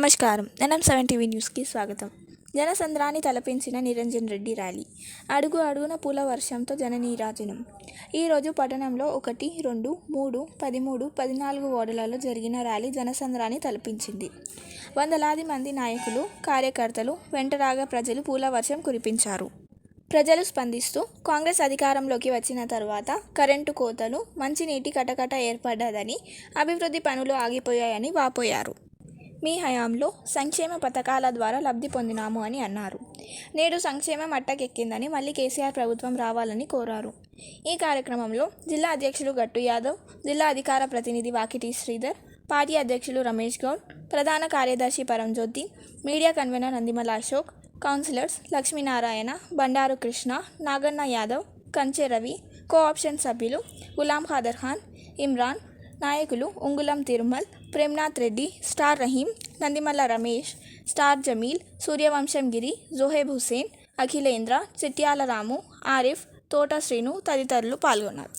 నమస్కారం. NM7 TV న్యూస్కి స్వాగతం. జనసంద్రాన్ని తలపించిన నిరంజన్ రెడ్డి ర్యాలీ. అడుగు అడుగున పూల వర్షంతో జననీరాజనం. ఈరోజు పట్టణంలో 1, 2, 3, 13, 14 వార్డులలో జరిగిన ర్యాలీ జనసంద్రాన్ని తలపించింది. వందలాది మంది నాయకులు, కార్యకర్తలు వెంటరాగా ప్రజలు పూల వర్షం కురిపించారు. ప్రజలు స్పందిస్తూ కాంగ్రెస్ అధికారంలోకి వచ్చిన తర్వాత కరెంటు కోతలు, మంచినీటి కటకట ఏర్పడ్డదని, అభివృద్ధి పనులు ఆగిపోయాయని వాపోయారు. మీ హయాంలో సంక్షేమ పథకాల ద్వారా లబ్ధి పొందినాము అని అన్నారు. నేడు సంక్షేమం అట్టకెక్కిందని మళ్ళీ కేసీఆర్ ప్రభుత్వం రావాలని కోరారు. ఈ కార్యక్రమంలో జిల్లా అధ్యక్షులు గట్టు యాదవ్, జిల్లా అధికార ప్రతినిధి వాకిటి శ్రీధర్, పార్టీ అధ్యక్షులు రమేష్ గౌడ్, ప్రధాన కార్యదర్శి Paramjyothi, media convenor Nandimala Ashok, councillors Lakshminarayana, Bandaru Krishna, Naganna Yadav, Kanche Ravi, cooption సభ్యులు గులాం ఖాదర్ ఖాన్, ఇమ్రాన్, నాయకులు ఉంగులం తిరుమల్, ప్రేమ్నాథ్ రెడ్డి, స్టార్ రహీం, నందిమల్ల రమేష్, స్టార్ జమీల్, సూర్యవంశం గిరి, జోహెబ్ హుసేన్, అఖిలేంద్ర, చిట్యాల రాము, ఆరిఫ్, తోట శ్రీను తదితరులు పాల్గొన్నారు.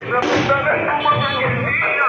La puta de tu mamá que